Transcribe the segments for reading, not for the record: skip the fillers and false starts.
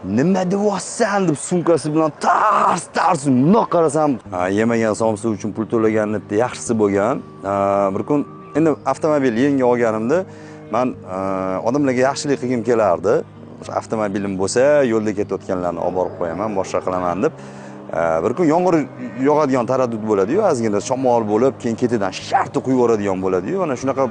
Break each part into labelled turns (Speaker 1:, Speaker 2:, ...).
Speaker 1: nima deyapsan deb sumkasi bilan tars mundoq qarasam, yemagan somsa uchun pul to'laganni yaxshisi bo'lgan. Bir kun endi avtomobil yangi olganimda men odamlarga yaxshilik qilgim kelardi. Avtomobilim bo'lsa, yo'lda ketayotganlarni olib borib qo'yaman, boshqa qilaman deb. Bir kun yomg'ir yog'adigan taraddud bo'ladi-yu, ozgina shamol bo'lib, keyin ketidan sharti quyib yuboradigan bo'ladi-yu. Mana shunaqa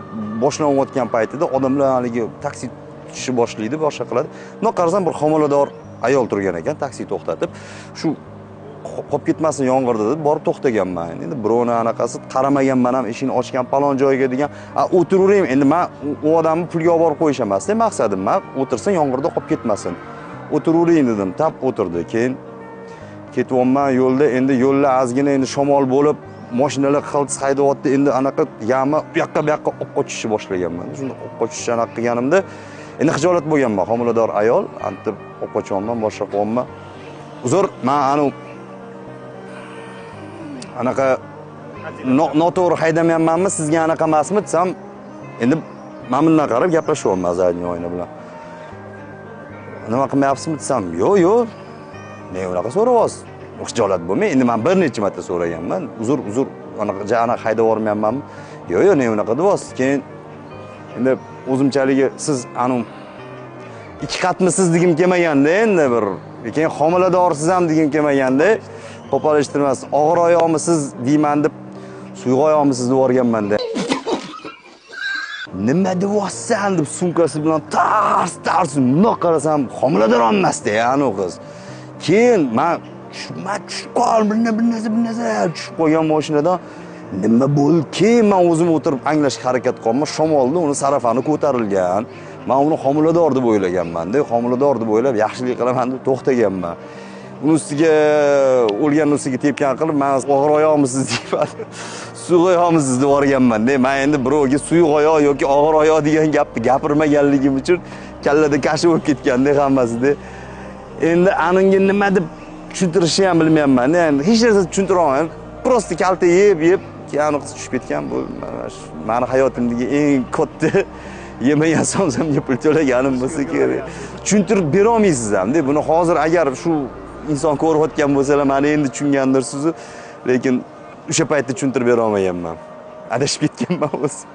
Speaker 1: boshlanayotgan paytida odamlar haligi taksi kutishni boshlaydi, boshqa qiladi. Bundoq qarasam bir homilador ayol turgan ekan, taksi to'xtatib, shu qolib ketmasin yomg'irda deb borib to'xtaganman. Endi birovni anaqasi qaramaganman ham, eshikni ochgan palon joyga degan, o'tiravering. Endi men u odamni pulga olib borib qo'yish emas-da, maqsadim men o'tirsin yomg'irda qolib ketmasin. O'tiravering dedim, tap o'tirdi. Keyin ketyapman yo'lda, endi yo'llar ozgina endi shamol bo'lib, mashinalar xiltis haydayapti. Endi anaqa yami bu yoqqa olib qochishni boshlaganman. Shunda olib qochishni anaqa qilganimda endi xijolat bo'lganman, homilador ayol, antib olib qochyapman, boshqa qilyapman. Uzr, men anaqa noto'g'ri haydamayapmanmi, sizga anaqa emasmi desam, endi men bundan qarab gaplashyapman zadniy oyna bilan. Nima qilmayapsizmi desam, yo'q. Men unaqa so'rayapsiz. Xijolat bo'lmay, endi men bir necha marta so'raganman. Uzr, anaqa haydab yubormayapmanmi? Yo'q, men unaqa deyapsiz. Keyin endi o'zimchaligi siz ikki qatmisiz degim kelmaganda, endi bir keyin homiladorsiz ham degim kelmaganda, qo'polishtirmas, og'ir oyoqmisiz deyman deb, suyuq oyoqmisiz deb yuborganman-da. Nima deyapsan deb sumkasi bilan tars mundoq qarasam, homilador emas-da, u qiz. Keyin men tushib qol, bir narsa tushib qolgan mashinadan nima bo'ldi? Keyin men o'zim o'tirib anglashga harakat qildim. Shamolda uni sarafani ko'tarilgan. Men uni homilador deb o'ylaganman-da. Homilador deb o'ylab yaxshilik qilaman deb to'xtaganman. Uni ustiga o'lgan ustiga tepgan qilib, men og'ir oyoqmisiz deyman. Suyuq oyoqmisiz deb yuborganman-da. Men endi birovga suyuq oyoq yoki og'ir oyoq degan gapni gapirmaganligim uchun kallada kashi bo'lib ketganda hammasi-da. Endi aningga nima deb tushuntirishni ham bilmayapman. Endi hech narsa tushuntira olmayman. Prosta kalta yeb, keyin qiz tushib ketgan bu meni hayotimdagi eng katta yemagan somsamga pul to'laganim bo'lsa kerak. Tushuntirib bera olmaysiz ham-da. Buni hozir agar shu inson ko'rayotgan bo'lsalar, meni endi tushungandirsiz, lekin o'sha paytda tushuntirib bera olmaganman. Adashib ketganman o'zim.